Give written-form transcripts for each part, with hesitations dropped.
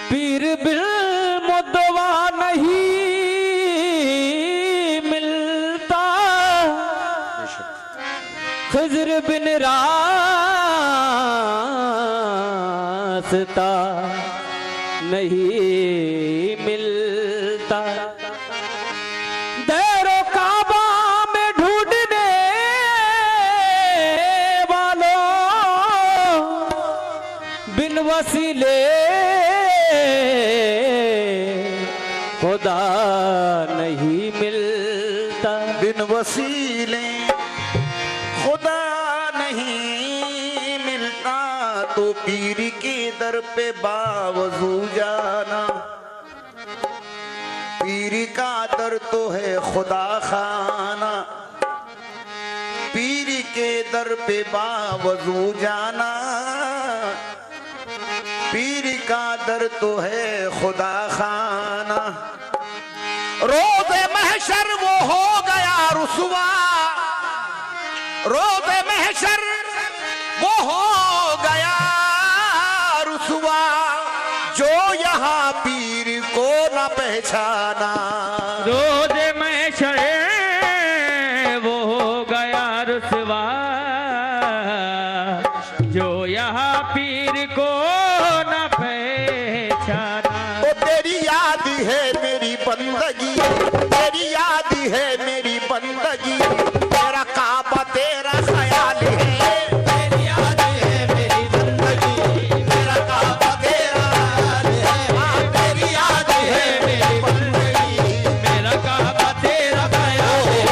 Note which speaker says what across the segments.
Speaker 1: पीर बिन मुद्दवा नहीं मिलता, खिज़्र बिन रास्ता नहीं मिलता। देरो काबा में ढूंढने वालों बिन वसीले खुदा नहीं मिलता।
Speaker 2: बिन वसीले खुदा नहीं मिलता, तो पीर के दर पे बावजू जाना। पीर का दर तो है खुदा खाना, पीर के दर पे बावजू जाना। पीर का दर तो है खुदा खाना। रोज़े महशर वो हो गया रुसवा, रोज़े महशर वो हो गया रुसवा, जो यहाँ पीर को न पहचाना।
Speaker 1: रोज़े महशर वो हो गया रुसवा, जो यहाँ पीर को न पहचाना।
Speaker 2: तो तेरी याद है मेरी बंदगी, तेरी याद है मेरी बंदगी, तेरा काबा तेरा ख्याल है। तेरी याद है मेरी बंदगी, तेरा काबा तेरा ख्याल है। तेरी याद है मेरी बंदगी,
Speaker 1: मेरा काबा तेरा ख्याल है।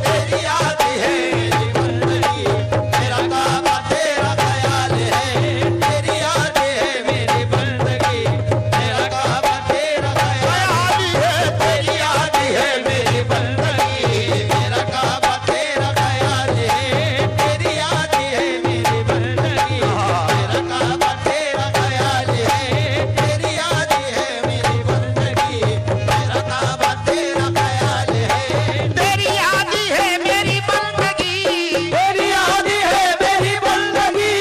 Speaker 2: तेरी याद है मेरी बंदगी, तेरा काबा तेरा ख्याल है। तेरी याद है
Speaker 1: मेरी बंदगी
Speaker 2: तेरा काबा तेरा ख्याल है। तेरी याद है मेरी बंदगी, मेरा काबा तेरा ख्याल है। तेरी याद है मेरी बंदगी, मेरा काबा तेरा ख्याल है। तेरी याद है मेरी बंदगी, मेरा काबा तेरा ख्याल है। तेरी याद है मेरी बंदगी, तेरी याद है मेरी बंदगी,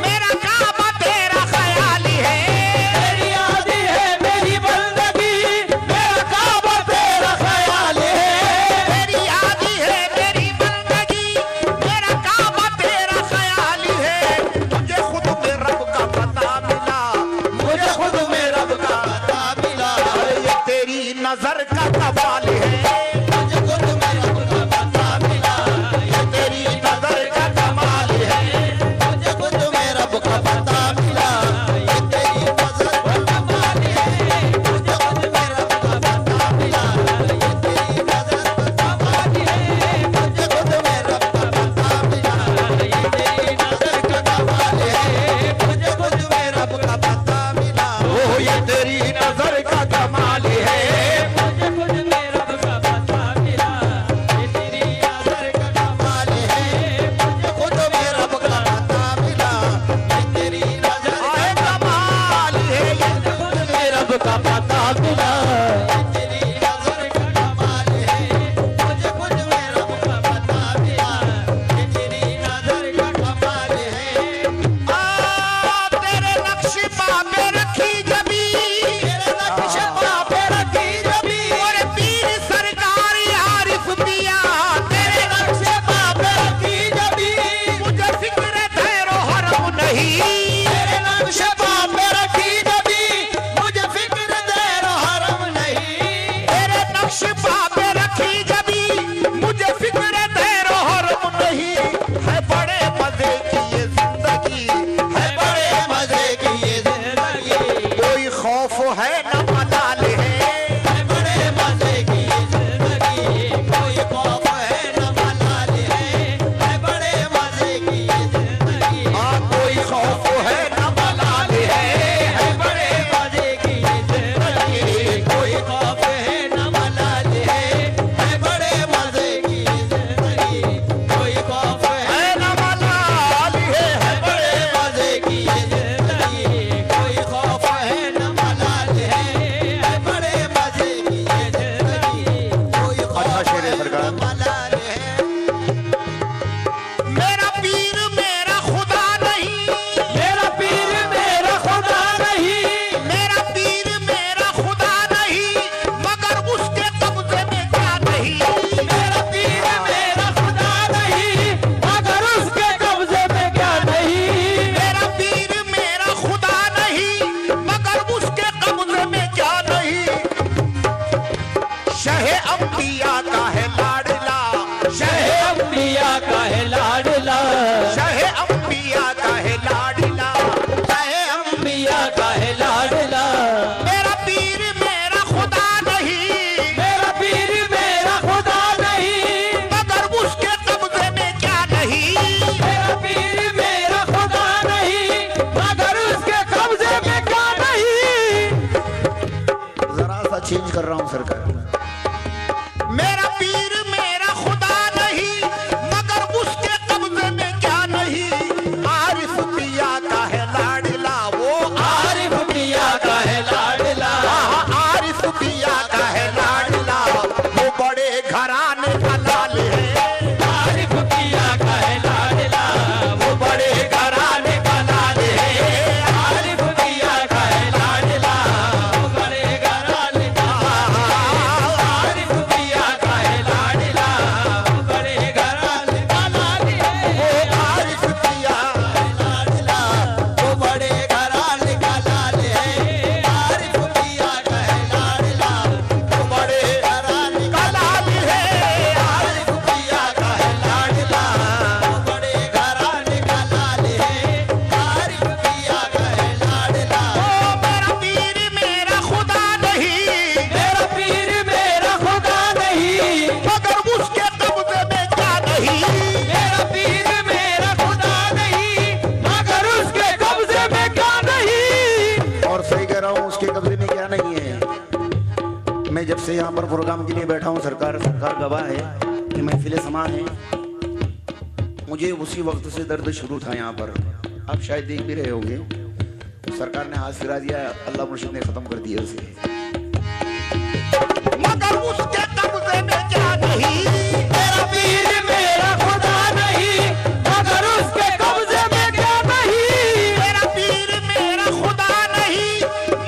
Speaker 2: मेरा काबा तेरा ख्याल है। तेरी याद है मेरी बंदगी, मेरा काबा तेरा ख्याल है। तेरी याद है मेरी बंदगी, मेरा काबा तेरा ख्याल है। मुझे खुद में रब का पता मिला, मुझे खुद में रब का पता मिला। ये तेरी नजर का कमाल है। मुझे खुद में रब का पता मिला, ये तेरी नजर का कमाल है। मुझे खुद में रब का पता मिला, ये तेरी नजर का कमाल है। मुझे खुद में रब का पता मिला, ये तेरी नजर का कमाल है। मुझे खुद में रब का पता मिला, ये तेरी नजर का कमाल है। मुझे खुद में रब का पता मिला, ओ ये तेरी नजर का कमाल है।
Speaker 1: मुझे खुद में रब का पता मिला, ये तेरी नजर का
Speaker 2: कमाल है। मुझे खुद में रब का पता मिला, ये तेरी नजर का कमाल है। ये खुद में रब का पता मिला, ये तेरी नजर का कमाल है। मुझे खुद में रब का पता मिला, ये तेरी नजर का कमाल है। तेरे नक्श पे रखी जबी, तेरे नक्श पे रखी जबी, और पीर सरकार आरिफ पिया। तेरे नक्श पे रखी जबी, मुझे फिक्र ठहरो हरम नहीं। तेरे नक्श पे रखी जबी, मुझे फिक्र ठहरो हरम नहीं। अंबिया का है लाडला,
Speaker 1: शहे अंबिया का है लाडला,
Speaker 2: शहे अंबिया का है लाडला, शहे
Speaker 1: अंबिया का है लाडला।
Speaker 2: मेरा पीर मेरा खुदा नहीं,
Speaker 1: मेरा पीर मेरा खुदा नहीं,
Speaker 2: मगर उसके कब्जे में क्या नहीं,
Speaker 1: मेरा पीर मेरा खुदा नहीं, मगर उसके कब्जे में क्या नहीं।
Speaker 2: जरा सा चेंज कर रहा हूं सरकार। मेरा पीर मेरा खुदा नहीं, मगर उसके कब्जे में क्या नहीं, आरिफ पिया का है लाडला, वो
Speaker 1: आरिफ पिया का है लाडला,
Speaker 2: आरिफ पिया का है लाडला, वो बड़े घराने का लाल है,
Speaker 1: आरिफ पिया का है लाडला, वो बड़े घराने का लाल है। आरिफ पिया का है लाडला, वो बड़े घराने का लाल है। आरिफ पिया का है लाडला, वो बड़े घराने का लाल है।
Speaker 2: आरिफ पिया
Speaker 1: लाडला, वो बड़े घराने का लाल है। आरिफ पिया का है लाडला, वो बड़े घराने का लाल है। आरिफ पिया का है लाडला, वो बड़े घराने का लाल है। आरिफ पिया का है लाडला।
Speaker 2: मेरा पीर मेरा खुदा नहीं,
Speaker 1: मेरा पीर मेरा खुदा नहीं,
Speaker 2: मगर उसके कब्जे में क्या नहीं,
Speaker 1: मेरा पीर मेरा खुदा नहीं, मगर उसके कब्जे में क्या नहीं।
Speaker 2: और सही कह रहा हूँ, उसके कब्जे में क्या नहीं है। मैं जब से यहाँ पर प्रोग्राम के लिए बैठा हूँ, सरकार गवाह है कि महफिल समा है, मुझे उसी वक्त से दर्द शुरू था यहाँ पर। आप शायद देख भी रहे होंगे, सरकार ने हाथ फिरा दिया, अल्लाह मुर्शिद ने खत्म कर दिया उसे। मगर उसके कब्जे में क्या नहीं,
Speaker 1: मेरा पीर मेरा खुदा नहीं, मगर उसके कब्जे में क्या नहीं।
Speaker 2: मेरा पीर मेरा खुदा नहीं,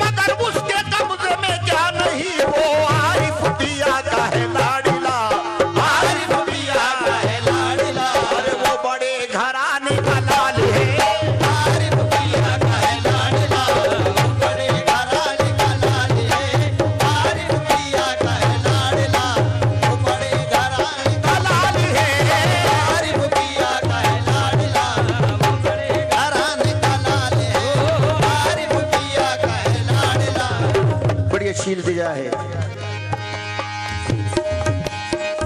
Speaker 2: मगर उसके कब्जे में क्या नहीं, वो आरिफ पिया का है लाडला,
Speaker 1: आरिफ पिया का है लाडला,
Speaker 2: अरे वो बड़े घराने का लाल है,
Speaker 1: आरिफ पिया का है लाडला, वो बड़े घराने का लाल है। आरिफ पिया का है लाडला, वो बड़े घराने का लाल है। आरिफ पिया का है लाडला, वो बड़े घराने का लाल है। आरिफ पिया का है लाडला।
Speaker 2: बड़ी अच्छी इल्तिजा है।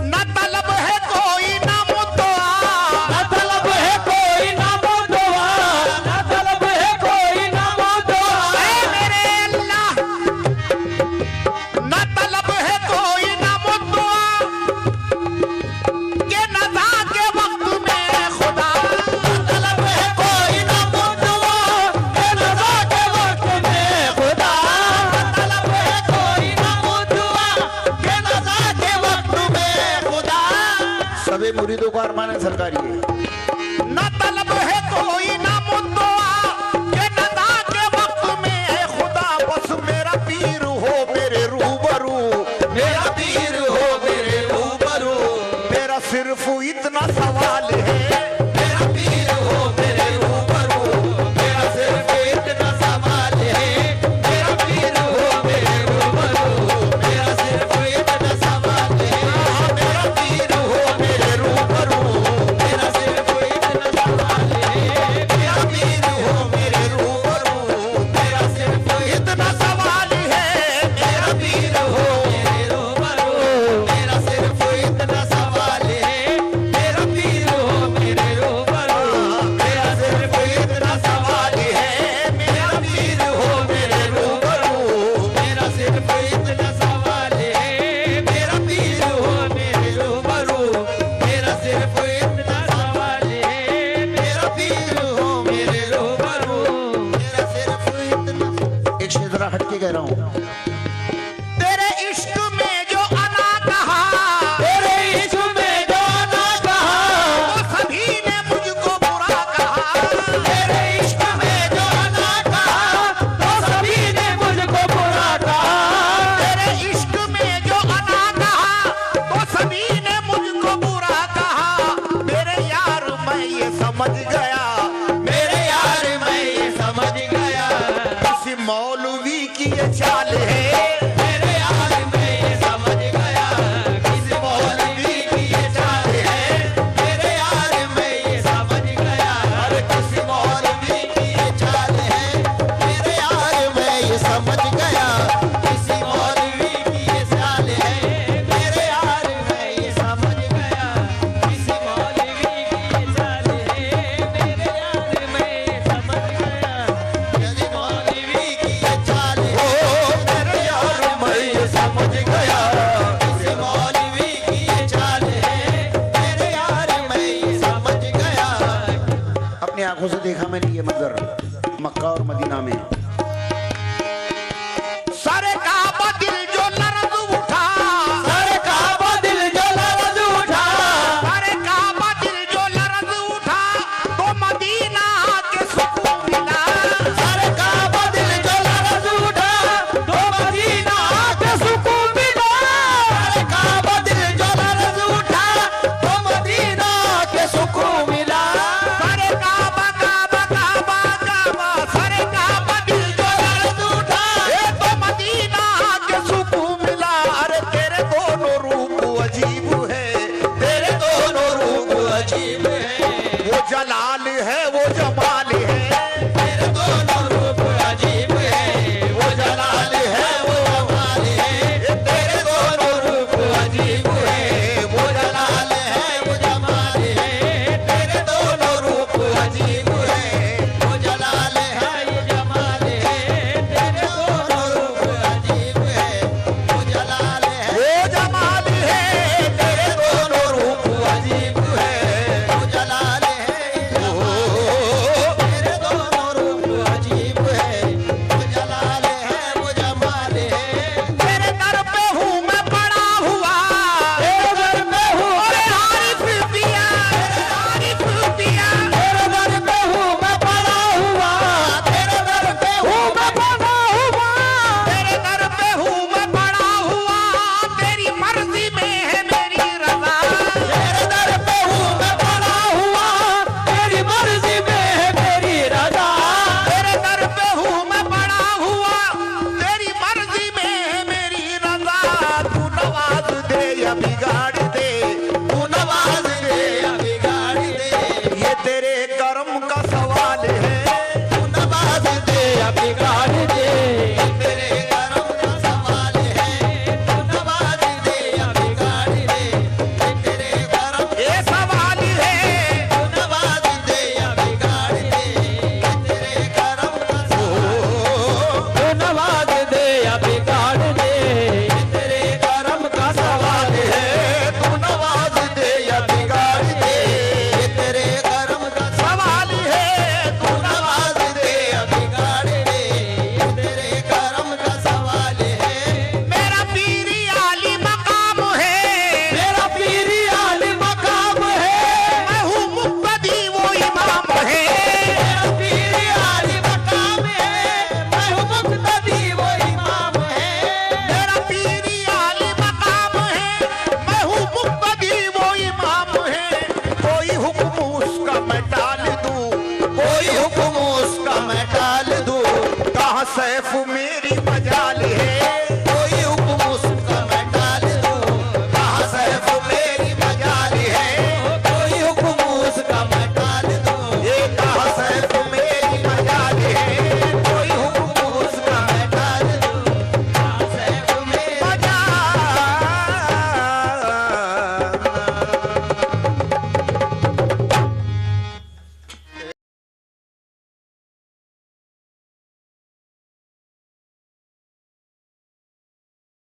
Speaker 2: न तलब है कोई न मुद्दा,
Speaker 1: न तलब है कोई ना मुद्दा, न तलब है कोई ना मुद्दा।
Speaker 2: ऐ मेरे अल्लाह, न तलब है कोई न मुद्दा, के नज़ा के वक्त में खुदा,
Speaker 1: तलब है कोई ना मुद्दा, के नज़ा के वक्त में खुदा। तलब है कोई ना मुद्दा, के नज़ा के वक्त में खुदा।
Speaker 2: सभी मुरीदों को अरमान है सरकार ये। न तलब है